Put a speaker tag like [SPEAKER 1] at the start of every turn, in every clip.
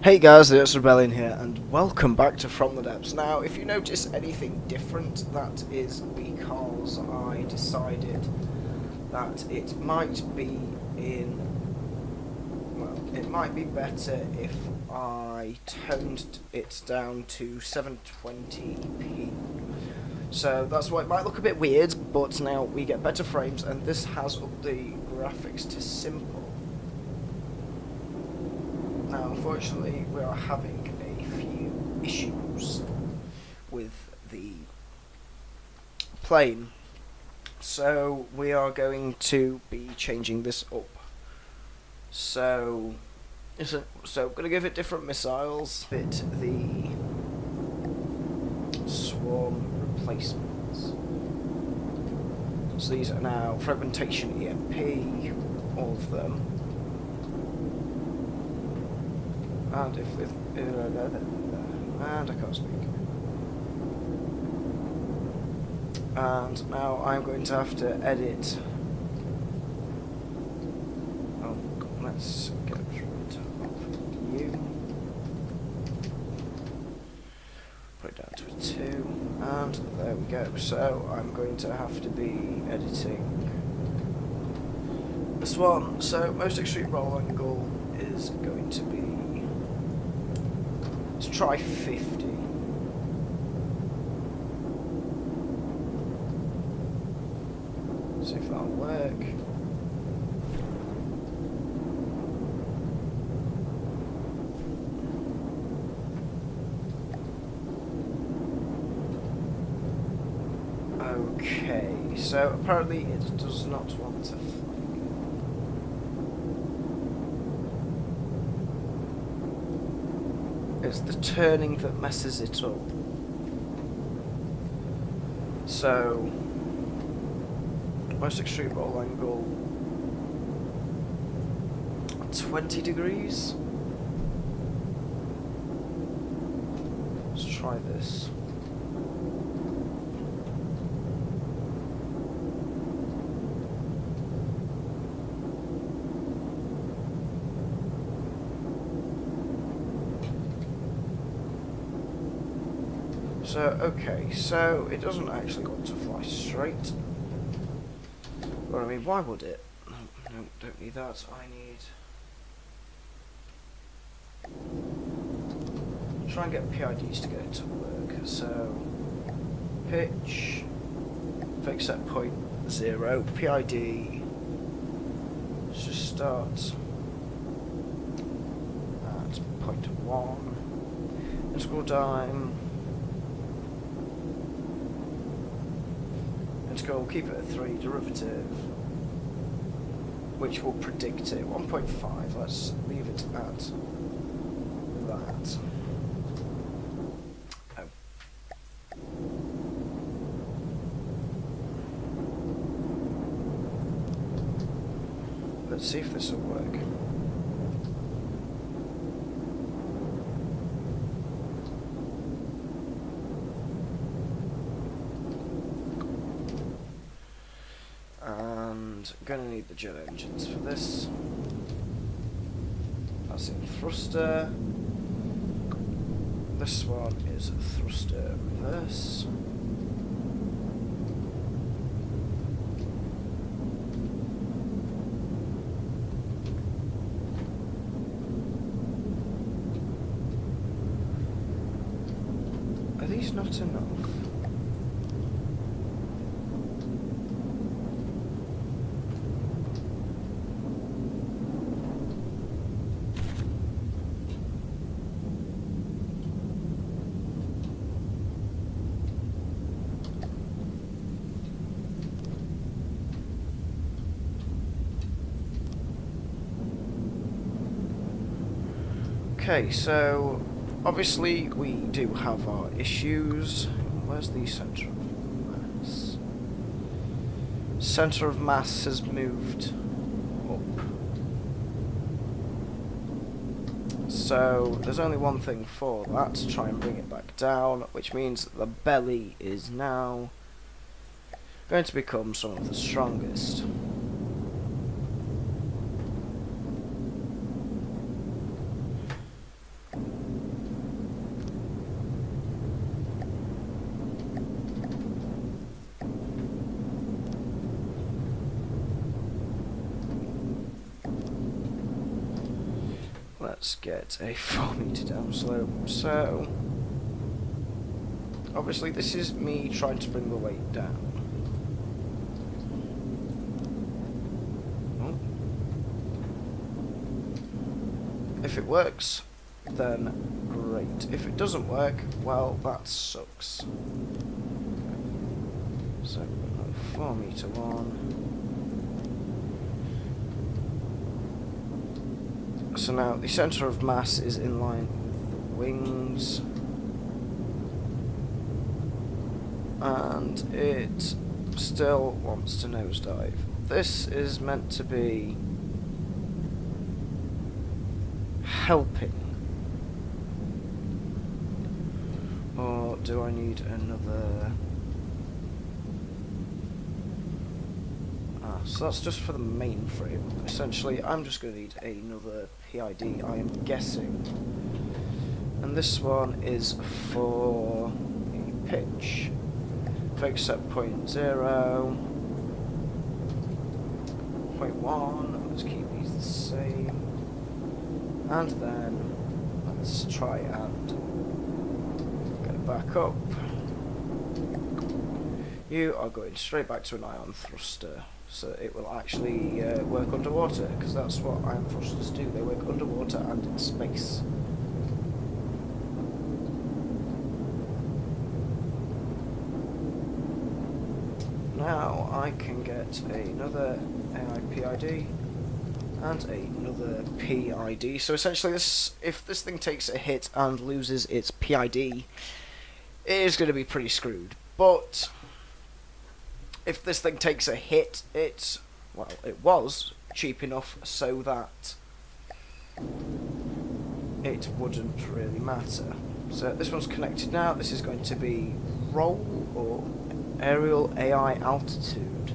[SPEAKER 1] Hey guys, it's Rebellion here, and welcome back to From the Depths. Now, if you notice anything different, that is because I decided that it might be it might be better if I toned it down to 720p. So that's why it might look a bit weird, but now we get better frames, and this has upped the graphics to simple. Now, unfortunately, we are having a few issues with the plane, so we are going to be changing this up. So going to give it different missiles, fit the swarm replacements. So these are now fragmentation EMP, all of them. And and I can't speak. And now I'm going to have to edit. Oh, let's get rid of you. Put it down to a 2, and there we go. So I'm going to have to be editing this one. So most extreme roll angle is going to be. Let's try 50. See if that'll work. Okay, so apparently it does not want to fly. It's the turning that messes it up. So, most extreme roll angle 20 degrees. Let's try this. So, okay, so it doesn't actually want to fly straight. But I mean, why would it? No, don't need that. I need... Try and get PIDs to get it to work. So, pitch, fix set point 0, PID, let's just start at point 1, integral dime. We'll keep it at 3, derivative, which will predict it. 1.5, let's leave it at that. Oh. Let's see if this will work. Going to need the jet engines for this. That's in thruster. This one is thruster reverse. Are these not enough? Okay, so obviously we do have our issues. Where's the centre of mass? Centre of mass has moved up. So there's only one thing for that, to try and bring it back down, which means that the belly is now going to become some of the strongest. Let's get a 4-meter downslope. So, obviously this is me trying to bring the weight down. If it works, then great. If it doesn't work, well, that sucks. So, 4-meter one. So now the centre of mass is in line with the wings. And it still wants to nosedive. This is meant to be helping. Or do I need another? So that's just for the mainframe. Essentially, I'm just going to need another PID, I am guessing. And this one is for the pitch. Fixed set point 0. Point 1. Let's keep these the same. And then let's try and get it back up. You are going straight back to an ion thruster, so it will actually work underwater, because that's what ion thrusters do. They work underwater and in space. Now I can get another AIPID and another PID. So essentially, if this thing takes a hit and loses its PID, it is going to be pretty screwed. But if this thing takes a hit, it was cheap enough so that it wouldn't really matter. So this one's connected now. This is going to be roll or aerial AI altitude.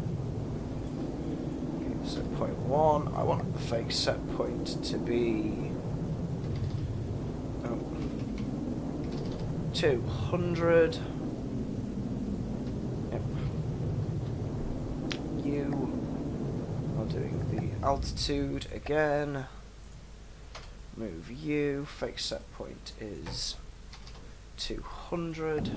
[SPEAKER 1] Okay, so point 1. I want the fake set point to be 200. Yep. You are doing the altitude again. Move you. Fake set point is 200.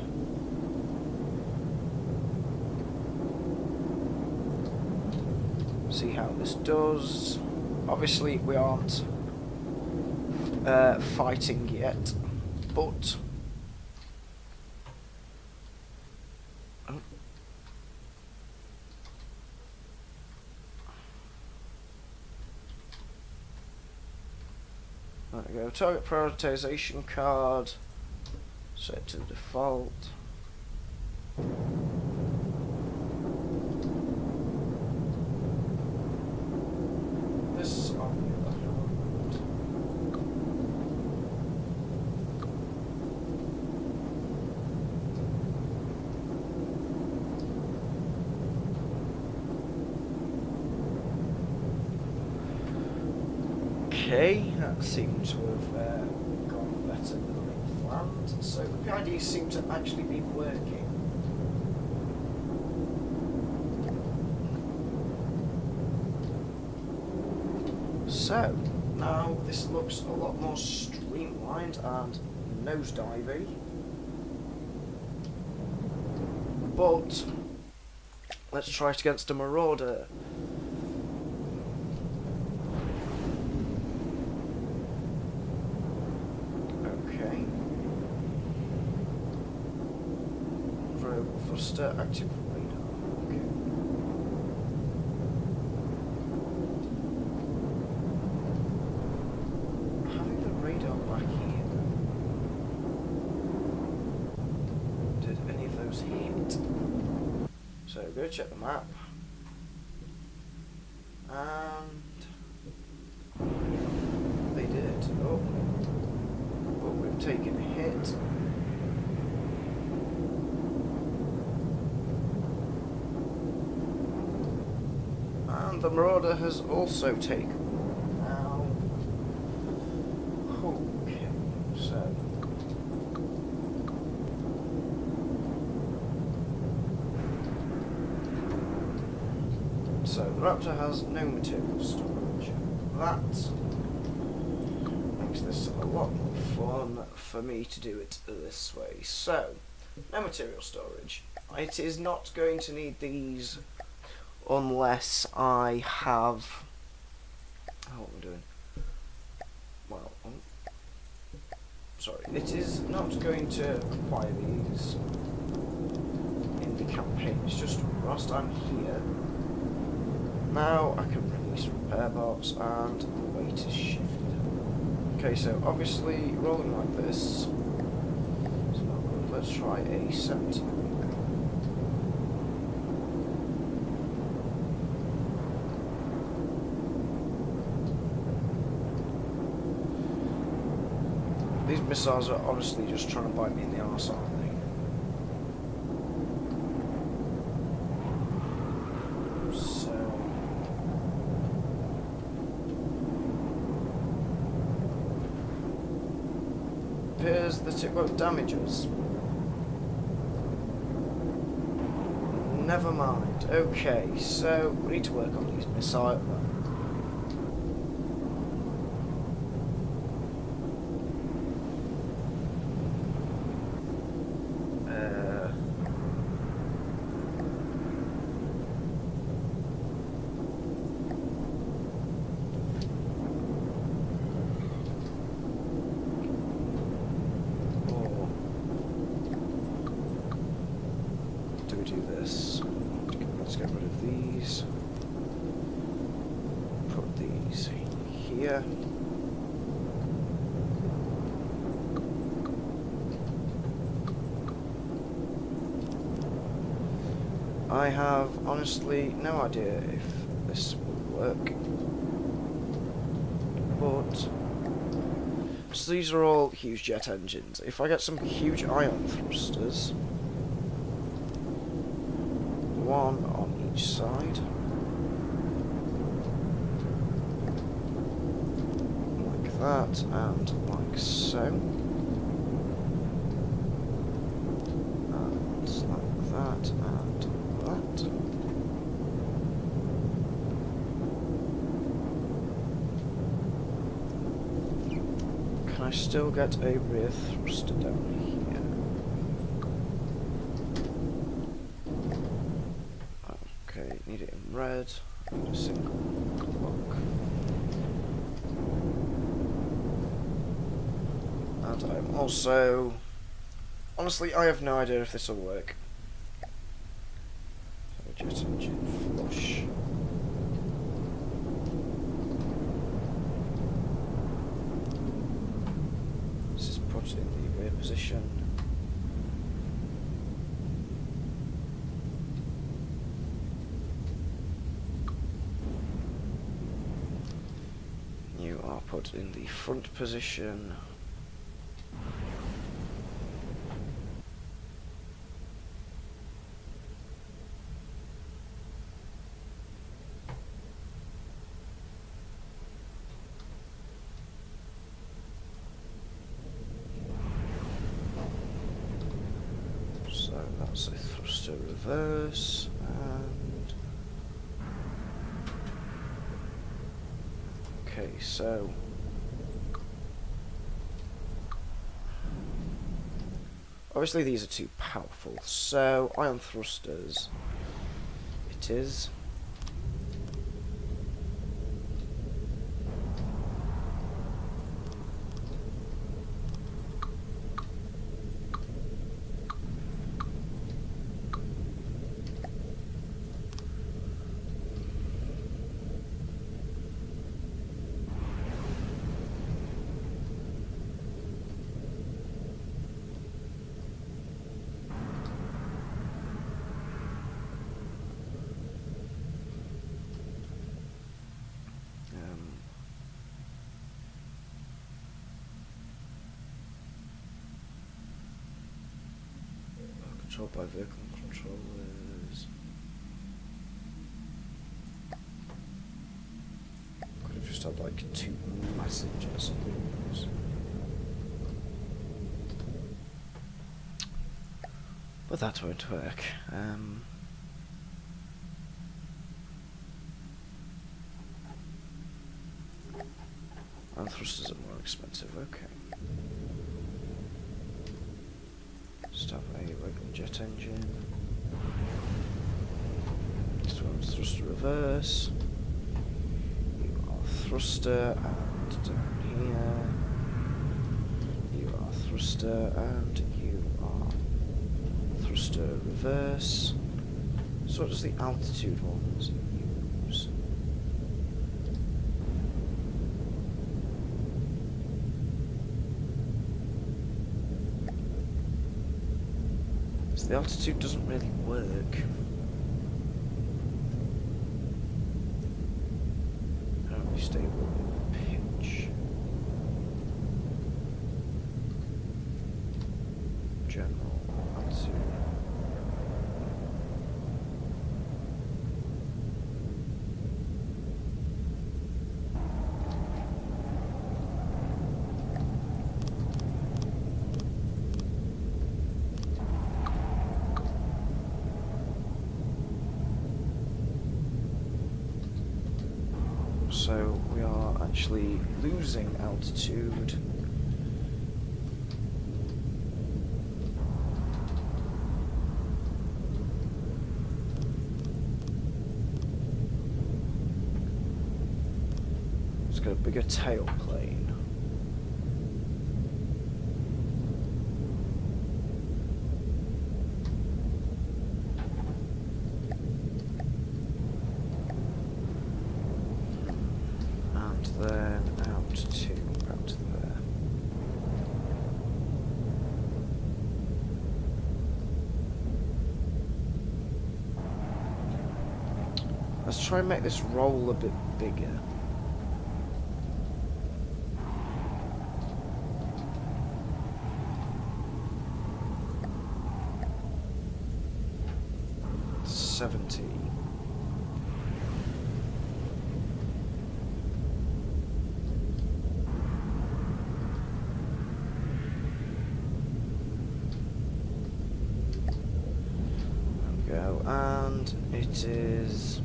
[SPEAKER 1] See how this does. Obviously we aren't fighting yet, but there we go. Target prioritization card set to default. This on the other hand. Okay, that seems to have gone better than I planned. So the PIDs seem to actually be working. So, now this looks a lot more streamlined and nosedivey. But let's try it against a marauder. Okay. Variable thruster, active radar. Okay. Having the radar back here. Did any of those hit? So go check the map. And they did. Oh. But we've taken a hit. And the marauder has also taken one. Now, okay, so the raptor has no material storage. That makes this a lot more fun for me to do it this way. So, no material storage. It is not going to need these unless I have... Oh, what am I doing? Well, sorry. It is not going to require these in the campaign. It's just whilst I'm here. Now I can release repair bots and the weight is shifted. Okay, so obviously rolling like this is not good. Let's try a 70. These missiles are honestly just trying to bite me in the arse, aren't they? So... appears that it won't damage us. Never mind. Okay, so we need to work on these missiles. Do this. Let's get rid of these. Put these here. I have honestly no idea if this will work, but so these are all huge jet engines. If I get some huge ion thrusters, one on each side, like that, and like so, and like that, and that. Can I still get a rear thruster down here? Need it in red, need a single block. And I'm also... honestly, I have no idea if this will work. So jet engine flush. This is put in the rear position. You are put in the front position. So that's a thruster reverse, and okay, so obviously these are too powerful, so ion thrusters it is. Controlled by vehicle controllers. Could have just had like two massive jets on wheels. But that won't work. And thrusters are more expensive. jet engine. This one's thruster reverse. You are thruster, and down here. You are thruster, and you are thruster reverse. So what does the altitude ones use? So the altitude doesn't really work. Apparently stable pitch. General altitude. So we are actually losing altitude. It's got a bigger tailplane. Then out to about there. Let's try and make this roll a bit bigger. $70. Go, and it is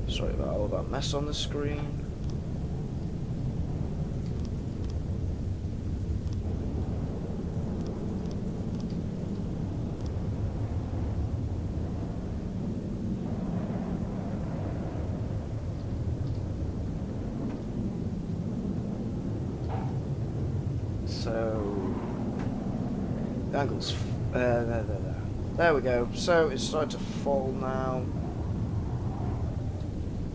[SPEAKER 1] sorry about all that mess on the screen. So the angle's there we go. So it's starting to fall now.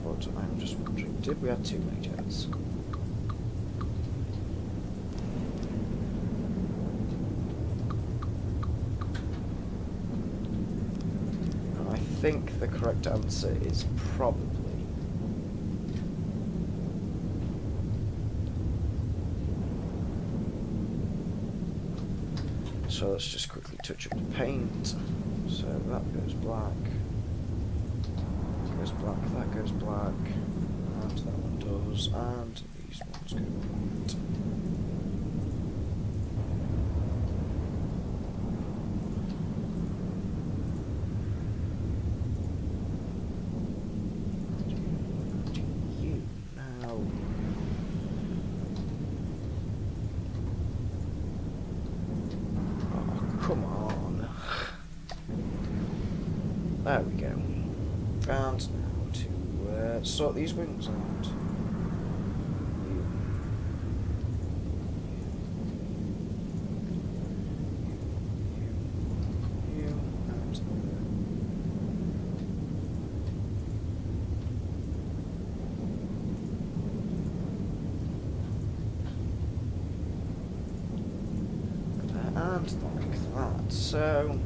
[SPEAKER 1] But I'm just wondering, did we have too many jets? I think the correct answer is probably. So let's just quickly touch up the paint. So that goes black. That goes black, that goes black. And that one does. And these ones go white. You now. Come on. There we go. And now to sort these wings out. And like that. So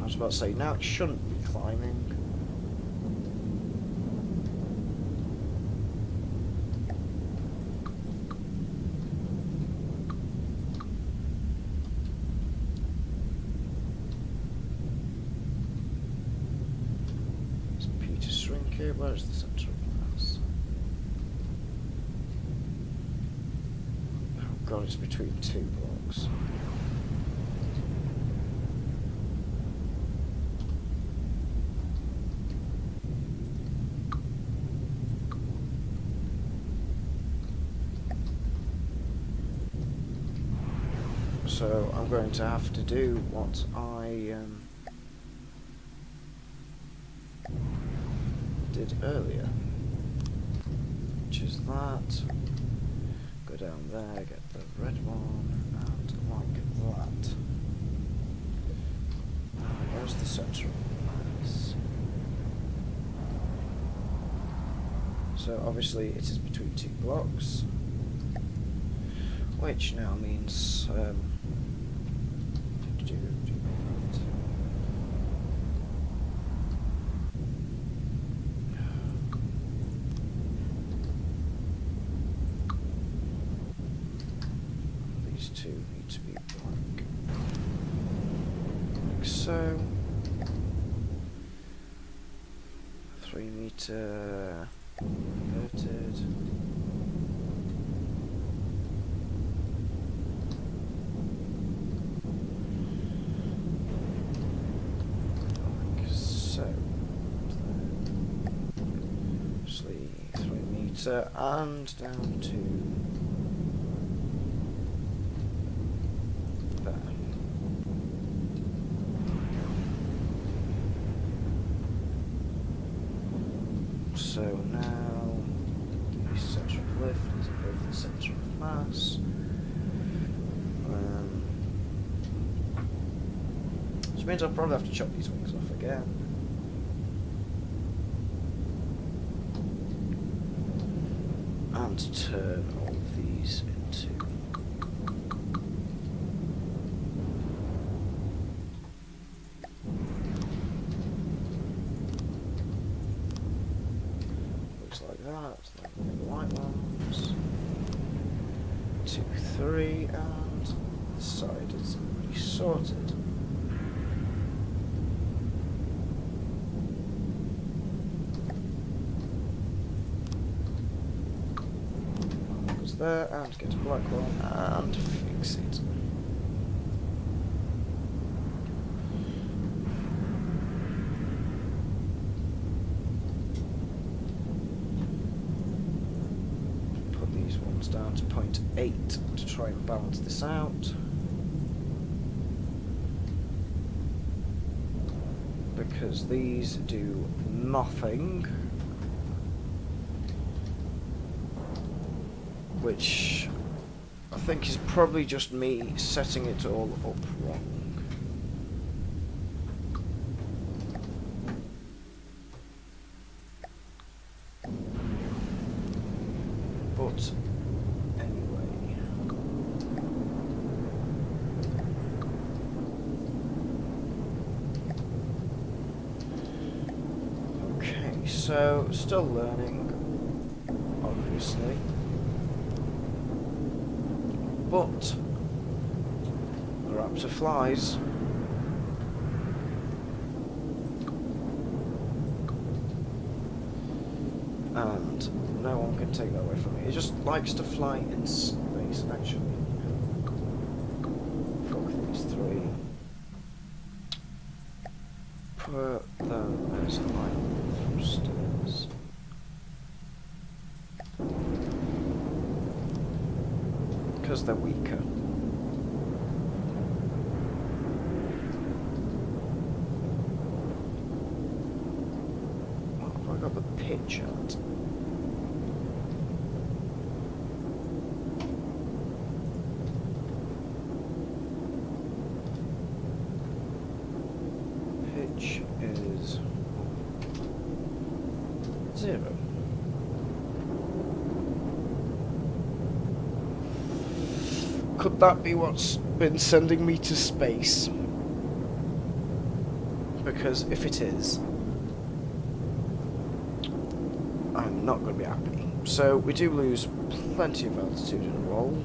[SPEAKER 1] I was about to say, now it shouldn't be climbing. Is Peter shrink here? Where's the centre of mass? Oh god, it's between two blocks. So I'm going to have to do what I did earlier, which is that. Go down there, get the red one, and like that. Where's the centre of mass? So obviously it is between two blocks, which now means these two need to be black, like so. 3 meter inverted. Like so. Obviously 3 meter and down to there. So now the centre of lift is above the centre of mass. Which means I'll probably have to chop these wings off again. And turn all of these into like that, then the white ones, 2, 3, and this side is already sorted. One goes there, and get a black one, and fix it. Down to 0.8 to try and balance this out, because these do nothing, which I think is probably just me setting it all up wrong. But so, still learning, obviously, but the raptor flies. And no one can take that away from me. It just likes to fly in space, actually. Fuck these 3. Put them as a line from stairs. Because they're weaker. What have I got the pitch at? Pitch is 0. Could that be what's been sending me to space? Because if it is, I'm not going to be happy. So we do lose plenty of altitude in a roll.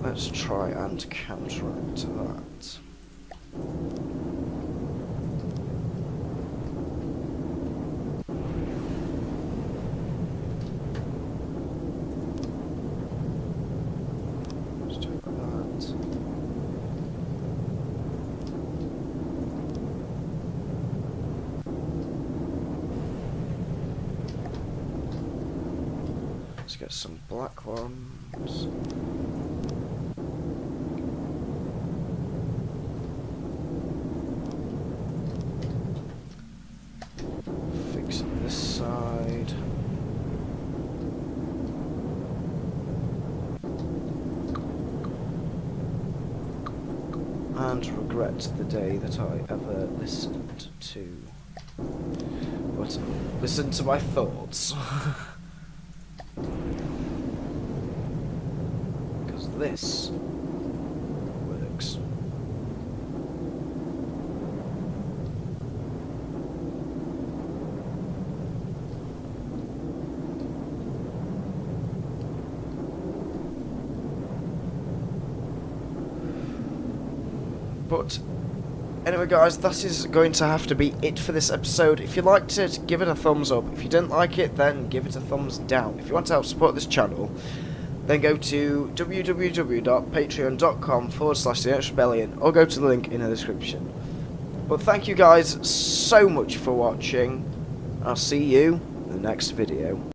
[SPEAKER 1] Let's try and counteract that. Let's do that. get some black ones. Fix this side. And regret the day that I ever listened to. What? Listen to my thoughts. Because this works. But anyway guys, that is going to have to be it for this episode. If you liked it, give it a thumbs up. If you didn't like it, then give it a thumbs down. If you want to help support this channel, then go to www.patreon.com/TheNextRebellion or go to the link in the description. But thank you guys so much for watching. I'll see you in the next video.